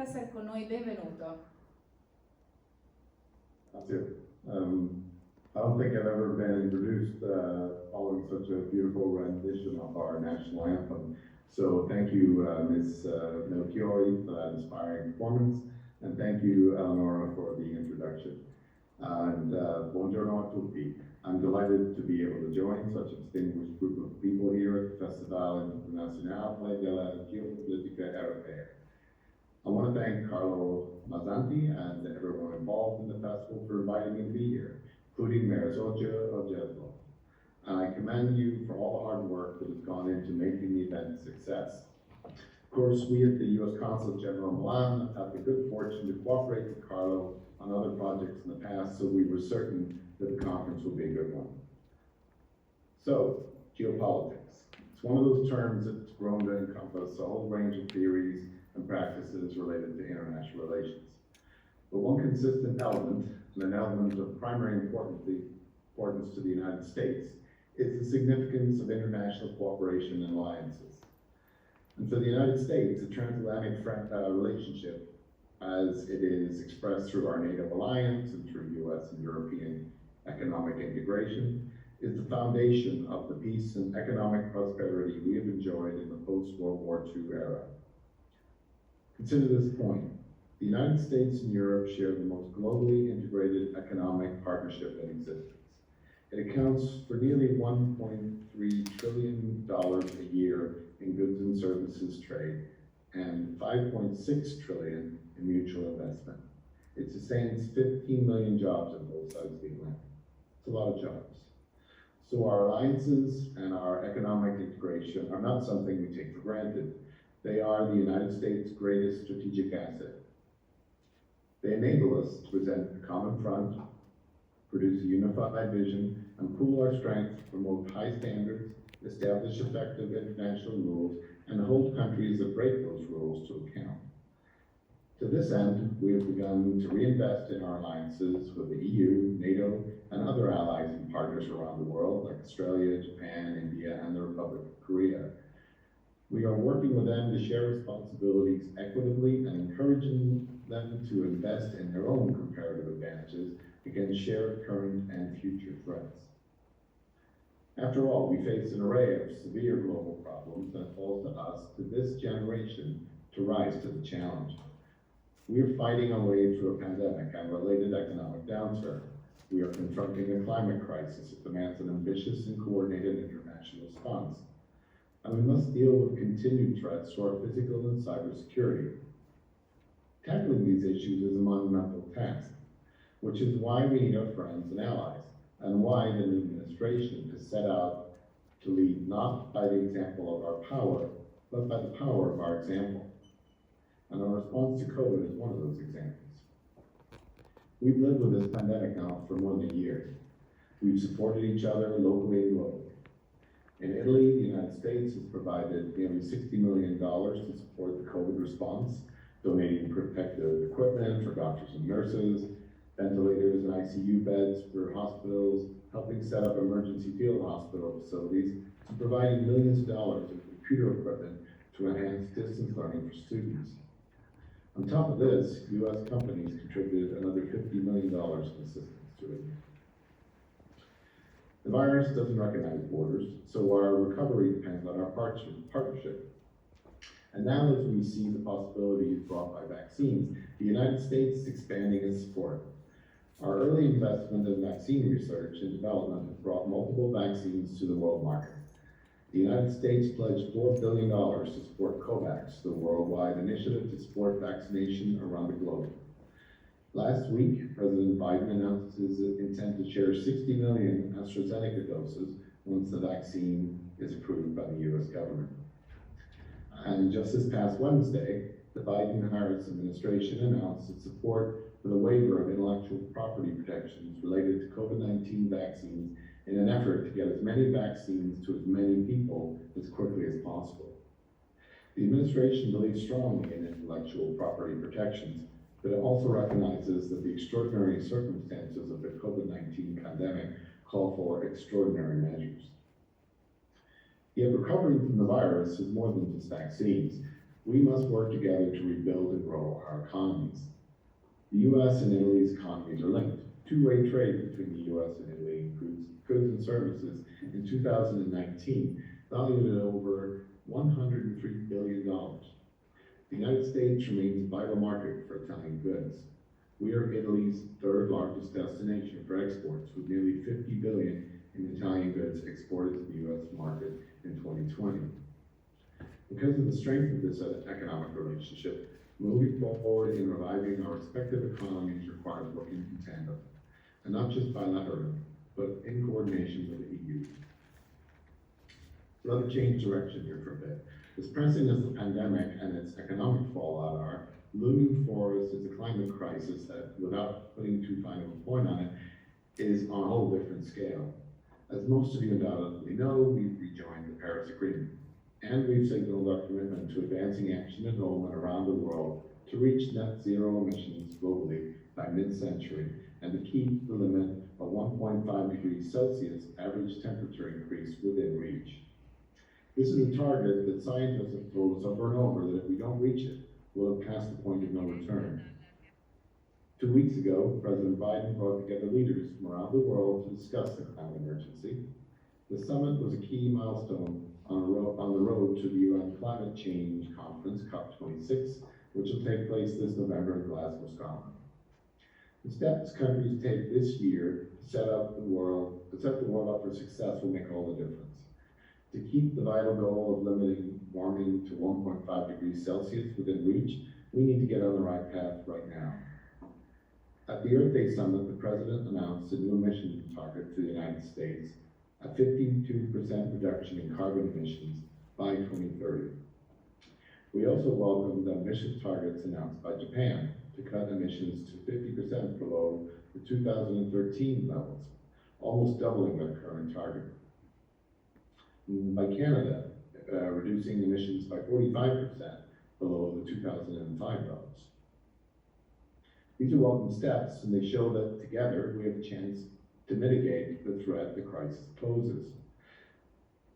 essere con noi, benvenuto. Grazie. I don't think I've ever been introduced following such a beautiful rendition of our national anthem. So thank you, Ms. Melchiori, for that inspiring performance, and thank you, Eleonora, for the introduction. And buongiorno a tutti. I'm delighted to be able to join such a distinguished group of people here at the Festival Internazionale della Geopolitica Europea. I want to thank Carlo Mazzanti and everyone involved in the festival for inviting me to be here, including Mayor Zoggia of Jeslo. And I commend you for all the hard work that has gone into making the event a success. Of course, we at the U.S. Consulate General in Milan have had the good fortune to cooperate with Carlo on other projects in the past, so we were certain that the conference would be a good one. So, geopolitics. It's one of those terms that's grown to encompass a whole range of theories and practices related to international relations. But one consistent element, and an element of primary importance to the United States, is the significance of international cooperation and alliances. And for the United States, the transatlantic relationship, as it is expressed through our NATO alliance and through US and European economic integration, is the foundation of the peace and economic prosperity we have enjoyed in the post-World War II era. Consider this point. The United States and Europe share the most globally integrated economic partnership in existence. It accounts for nearly $1.3 trillion a year in goods and services trade and $5.6 trillion in mutual investment. It sustains 15 million jobs on both sides of the Atlantic. It's a lot of jobs. So our alliances and our economic integration are not something we take for granted. They are the United States' greatest strategic asset. They enable us to present a common front, produce a unified vision, and pool our strength to promote high standards, establish effective international rules, and hold countries that break those rules to account. To this end, we have begun to reinvest in our alliances with the EU, NATO, and other allies and partners around the world, like Australia, Japan, India, and the Republic of Korea. We are working with them to share responsibilities equitably and encouraging them to invest in their own comparative advantages against shared current and future threats. After all, we face an array of severe global problems that it falls to us, to this generation, to rise to the challenge. We are fighting our way through a pandemic and related economic downturn. We are confronting a climate crisis that demands an ambitious and coordinated international response. And we must deal with continued threats to our physical and cyber security. Tackling these issues is a monumental task, which is why we need our friends and allies, and why the new administration has set out to lead not by the example of our power, but by the power of our example. And our response to COVID is one of those examples. We've lived with this pandemic now for more than a year. We've supported each other locally and globally. In Italy, the United States has provided nearly $60 million to support the COVID response, donating protective equipment for doctors and nurses, ventilators and ICU beds for hospitals, helping set up emergency field hospital facilities, and providing millions of dollars in computer equipment to enhance distance learning for students. On top of this, U.S. companies contributed another $50 million in assistance to it. The virus doesn't recognize borders, so our recovery depends on our partnership. And now as we see the possibilities brought by vaccines, the United States is expanding its support. Our early investment in vaccine research and development has brought multiple vaccines to the world market. The United States pledged $4 billion to support COVAX, the worldwide initiative to support vaccination around the globe. Last week, President Biden announced his intent to share 60 million AstraZeneca doses once the vaccine is approved by the U.S. government. And just this past Wednesday, the Biden-Harris administration announced its support for the waiver of intellectual property protections related to COVID-19 vaccines in an effort to get as many vaccines to as many people as quickly as possible. The administration believes strongly in intellectual property protections, but it also recognizes that the extraordinary circumstances of the COVID-19 pandemic call for extraordinary measures. Yet recovery from the virus is more than just vaccines. We must work together to rebuild and grow our economies. The US and Italy's economies are linked. Two-way trade between the US and Italy includes goods and services in 2019, valued at over $103 billion. The United States remains a vital market for Italian goods. We are Italy's third largest destination for exports, with nearly $50 billion in Italian goods exported to the US market in 2020. Because of the strength of this economic relationship, moving forward in reviving our respective economies requires working in tandem, and not just bilaterally, but in coordination with the EU. Let me change direction here for a bit. As pressing as the pandemic and its economic fallout are, looming for us is a climate crisis that, without putting too fine of a point on it, is on a whole different scale. As most of you undoubtedly know, we've rejoined the Paris Agreement, and we've signaled our commitment to advancing action at home and around the world to reach net zero emissions globally by mid-century and to keep the limit of 1.5 degrees Celsius average temperature increase within reach. This is a target that scientists have told us over and over that if we don't reach it, we'll have passed the point of no return. 2 weeks ago, President Biden brought together leaders from around the world to discuss the climate emergency. The summit was a key milestone on the road to the UN Climate Change Conference, COP26, which will take place this November in Glasgow, Scotland. The steps countries take this year to set the world up for success will make all the difference. To keep the vital goal of limiting warming to 1.5 degrees Celsius within reach, we need to get on the right path right now. At the Earth Day Summit, the President announced a new emission target for the United States, a 52% reduction in carbon emissions by 2030. We also welcomed the ambitious targets announced by Japan to cut emissions to 50% below the 2013 levels, almost doubling their current target. By Canada, reducing emissions by 45% below the 2005 levels. These are welcome steps, and they show that together we have a chance to mitigate the threat the crisis poses.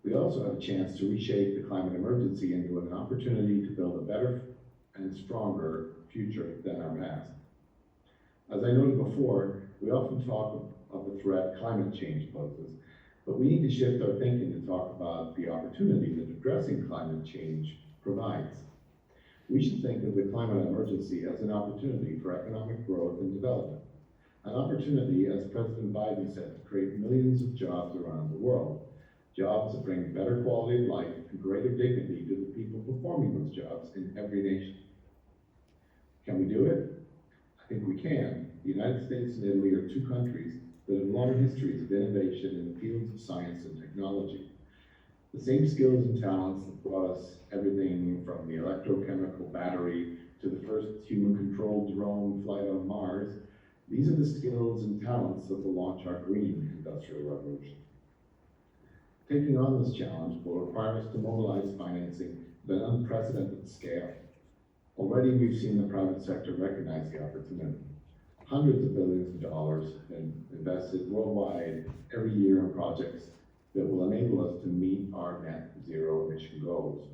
We also have a chance to reshape the climate emergency into an opportunity to build a better and stronger future than our past. As I noted before, we often talk of the threat climate change poses, but we need to shift our thinking to talk about the opportunity that addressing climate change provides. We should think of the climate emergency as an opportunity for economic growth and development, an opportunity, as President Biden said, to create millions of jobs around the world, jobs that bring better quality of life and greater dignity to the people performing those jobs in every nation. Can we do it? I think we can. The United States and Italy are two countries that have long histories of innovation in the fields of science and technology. The same skills and talents that brought us everything from the electrochemical battery to the first human-controlled drone flight on Mars, these are the skills and talents that will launch our green industrial revolution. Taking on this challenge will require us to mobilize financing at an unprecedented scale. Already we've seen the private sector recognize the opportunity. Hundreds of billions of dollars have been invested worldwide every year in projects that will enable us to meet our net zero emission goals.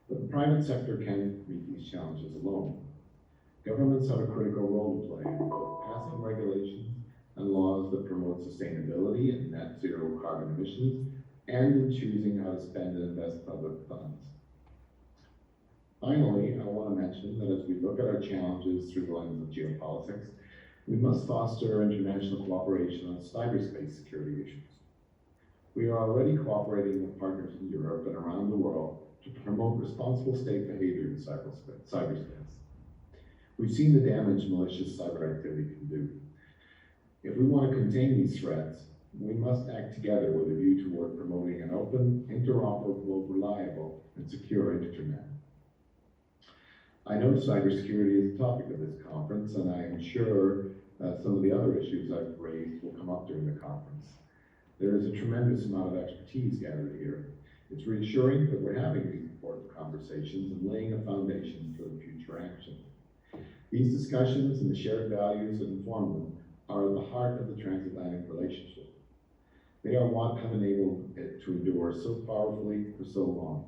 But the private sector can't meet these challenges alone. Governments have a critical role to play in both passing regulations and laws that promote sustainability and net zero carbon emissions, and in choosing how to spend and invest public funds. Finally, I want to mention that as we look at our challenges through the lens of geopolitics, we must foster international cooperation on cyberspace security issues. We are already cooperating with partners in Europe and around the world to promote responsible state behavior in cyberspace. We've seen the damage malicious cyber activity can do. If we want to contain these threats, we must act together with a view toward promoting an open, interoperable, reliable, and secure internet. I know cybersecurity is the topic of this conference, and I am sure some of the other issues I've raised will come up during the conference. There is a tremendous amount of expertise gathered here. It's reassuring that we're having these important conversations and laying a foundation for future action. These discussions and the shared values that inform them are at the heart of the transatlantic relationship. They are what have enabled it to endure so powerfully for so long.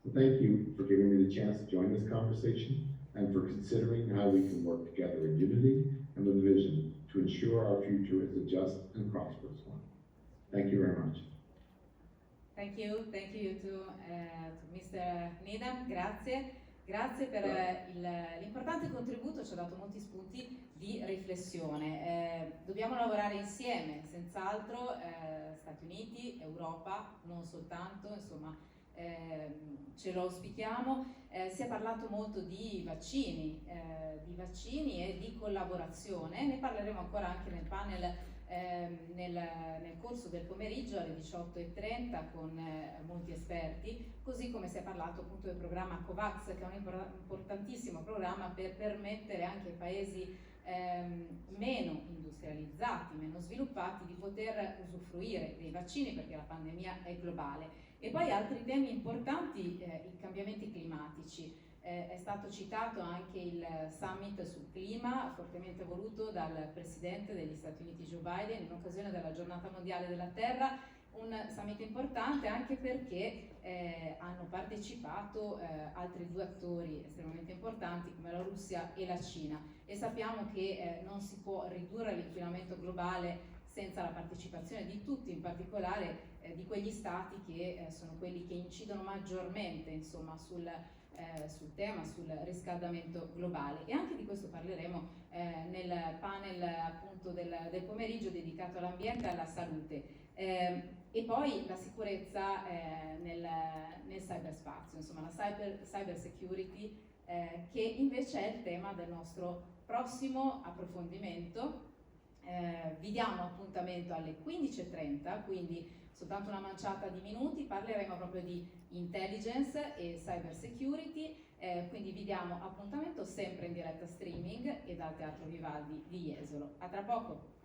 So thank you for giving me the chance to join this conversation and for considering how we can work together in unity and with vision to ensure our future is a just and prosperous one. Thank you very much. Thank you to Mr. Needham, grazie per l'importante contributo, ci ha dato molti spunti di riflessione. Dobbiamo lavorare insieme, senz'altro, Stati Uniti, Europa, non soltanto, insomma, ce lo auspichiamo. Si è parlato molto di vaccini e di collaborazione, ne parleremo ancora anche nel panel nel corso del pomeriggio alle 18:30 con molti esperti, così come si è parlato appunto del programma COVAX, che è un importantissimo programma per permettere anche ai paesi meno industrializzati, meno sviluppati, di poter usufruire dei vaccini, perché la pandemia è globale. E poi altri temi importanti, i cambiamenti climatici. È stato citato anche il summit sul clima, fortemente voluto dal presidente degli Stati Uniti Joe Biden in occasione della giornata mondiale della Terra, un summit importante anche perché hanno partecipato altri due attori estremamente importanti come la Russia e la Cina, e sappiamo che non si può ridurre l'inquinamento globale senza la partecipazione di tutti, in particolare di quegli stati che sono quelli che incidono maggiormente, insomma, sul tema, sul riscaldamento globale. E anche di questo parleremo nel panel appunto del pomeriggio dedicato all'ambiente e alla salute. E poi la sicurezza nel cyberspazio, insomma la cyber security, che invece è il tema del nostro prossimo approfondimento. Vi diamo appuntamento alle 15:30, quindi soltanto una manciata di minuti, parleremo proprio di intelligence e cyber security, quindi vi diamo appuntamento sempre in diretta streaming e dal Teatro Vivaldi di Jesolo. A tra poco!